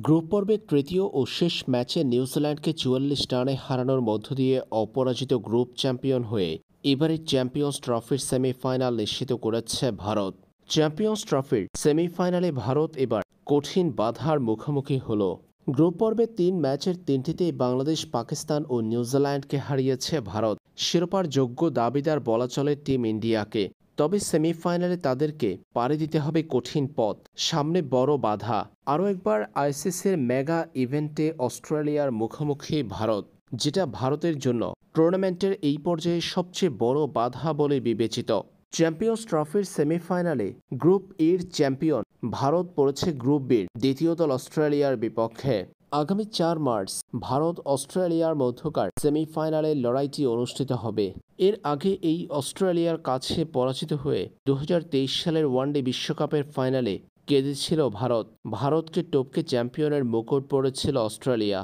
Group পর্বের তৃতীয় ও শেষ ম্যাচে নিউজিল্যান্ডকে ৪৪ রানে হারানোর মধ্য দিয়ে অপরাজিত গ্রুপ চ্যাম্পিয়ন হয়ে এবারের চ্যাম্পিয়ন্স ট্রফির সেমিফাইনাল নিশ্চিত করেছে ভারত। চ্যাম্পিয়ন্স ট্রফির সেমিফাইনালে ভারত এবার কঠিন বাধার মুখোমুখি হল। গ্রুপ পর্বের ৩ ম্যাচের ৩টিতেই বাংলাদেশ, পাকিস্তান ও নিউজিল্যান্ডকে হারিয়েছে ভারত। শিরোপার যোগ্য দাবিদার বলা চলে টিম ইন্ডিয়াকে। তবে সেমিফাইনালে তাদেরকে পাড়ি দিতে হবে কঠিন পথ, সামনে বড় বাধা। আরও একবার আইসিসির মেগা ইভেন্টে অস্ট্রেলিয়ার মুখোমুখি ভারত, যেটা ভারতের জন্য টুর্নামেন্টের এই পর্যায়ে সবচেয়ে বড় বাধা বলে বিবেচিত। চ্যাম্পিয়ন্স ট্রফির সেমিফাইনালে গ্রুপ এর চ্যাম্পিয়ন ভারত পড়েছে গ্রুপ বির দ্বিতীয় দল অস্ট্রেলিয়ার বিপক্ষে। আগামী ৪ মার্চ ভারত অস্ট্রেলিয়ার মধ্যকার সেমিফাইনালের লড়াইটি অনুষ্ঠিত হবে। এর আগে এই অস্ট্রেলিয়ার কাছে পরাজিত হয়ে ২০২৩ সালের ওয়ানডে বিশ্বকাপের ফাইনালে কেঁদেছিল ভারত। ভারতকে টপকে চ্যাম্পিয়নের মুকুট পড়েছিল অস্ট্রেলিয়া।